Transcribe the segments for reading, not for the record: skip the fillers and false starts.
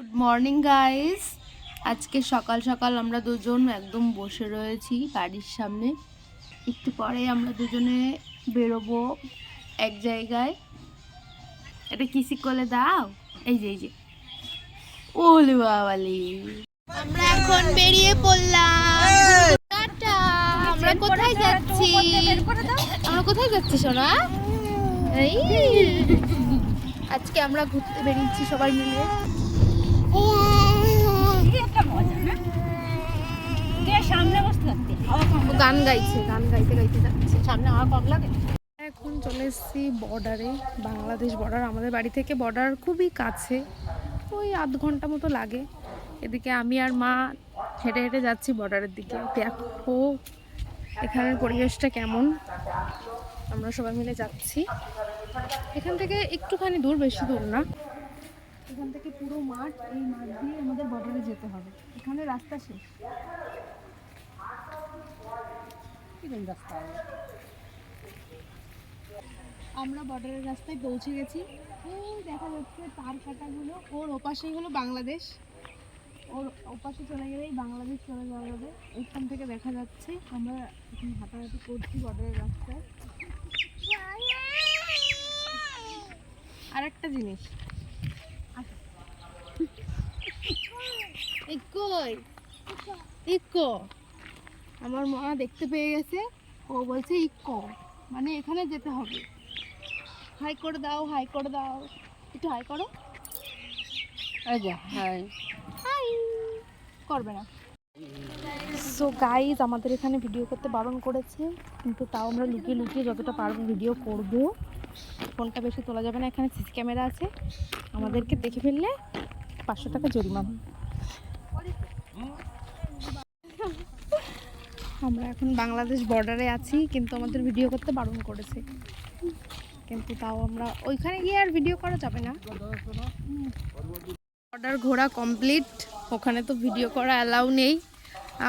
Good morning guys. আজকে সকাল সকাল আমরা দুজন একদম বসে রয়েছি বাড়ির সামনে। একটু পরে আমরা দুজনে বেরোবো এক জায়গায়। এটা কিসি করে দাও, এই যে এই যে ওলে বাবালি, আমরা এখন বেরিয়ে পড়লাম। টাটা। আমরা কোথায় যাচ্ছি? আমরা কোথায় যাচ্ছি সোনা? এই আজকে আমরা ঘুরতে বেরিয়েছি সবাই মিলে। গান গাইছে, গান গাইতে গাইতে যাচ্ছে। সামনে আমার কম লাগে। এখন চলে এসেছি বর্ডারে, বাংলাদেশ বর্ডার। আমাদের বাড়ি থেকে বর্ডার খুবই কাছে, ওই আধ ঘন্টা মতো লাগে। এদিকে আমি আর মা হেঁটে হেঁটে যাচ্ছি বর্ডারের দিকে। দেখো এখানের পরিবেশটা কেমন। আমরা সবাই মিলে যাচ্ছি। এখান থেকে একটুখানি দূর, বেশি দূর না। এখান থেকে পুরো মাঠ, এই মাঠ দিয়ে আমাদের বর্ডারে যেতে হবে। এখানে রাস্তা শেষ। আমরা বর্ডারের রাস্তায় পৌঁছে গেছি। ওই দেখা যাচ্ছে তার কাটাগুলো। ওর ওপাশেই হলো বাংলাদেশ, ওর ওপাশে চলে গেলেই বাংলাদেশ চলে যাবে। এখান থেকে দেখা যাচ্ছে। আমরা এখন হাঁটাহাঁটি করছি বর্ডারের রাস্তায়। আর একটা জিনিস, ইকো আমার মা দেখতে পেয়ে গেছে। ও বলছে ইকো মানে এখানে যেতে হবে। হাই করে দাও, হাই করে দাও, একটু হাই করো। হাই হাই করবে না। সো গাইজ, আমাদের এখানে ভিডিও করতে বারণ করেছে, কিন্তু তাও আমরা লুকিয়ে লুকিয়ে যতটা পারবো ভিডিও করব। ফোনটা বেশি তোলা যাবে না। এখানে সিসি ক্যামেরা আছে, আমাদেরকে দেখে ফেললে 500 টাকা জরিমানা। আমরা এখন বাংলাদেশ বর্ডারে আছি, কিন্তু আমাদের ভিডিও করতে বারণ করেছে। কিন্তু তাও আমরা ওইখানে গিয়ে আর ভিডিও করা যাবে না। বর্ডার ঘোরা কমপ্লিট, ওখানে তো ভিডিও করা অ্যালাউ নেই।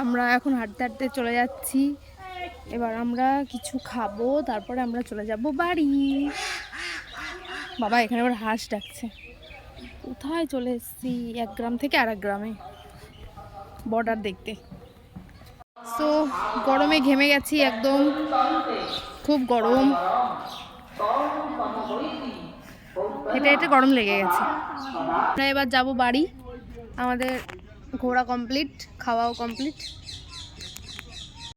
আমরা এখন হাঁটতে হাঁটতে চলে যাচ্ছি। এবার আমরা কিছু খাবো, তারপরে আমরা চলে যাব বাড়ি। বাবা এখানে আবার হাঁস ডাকছে। কোথায় চলে এসেছি? এক গ্রাম থেকে আর এক গ্রামে বর্ডার দেখতে। সো গরমে ঘেমে গেছি একদম, খুব গরম। হেঁটে হেঁটে গরম লেগে গেছে। আমরা এবার যাব বাড়ি। আমাদের ঘোরা কমপ্লিট, খাওয়াও কমপ্লিট।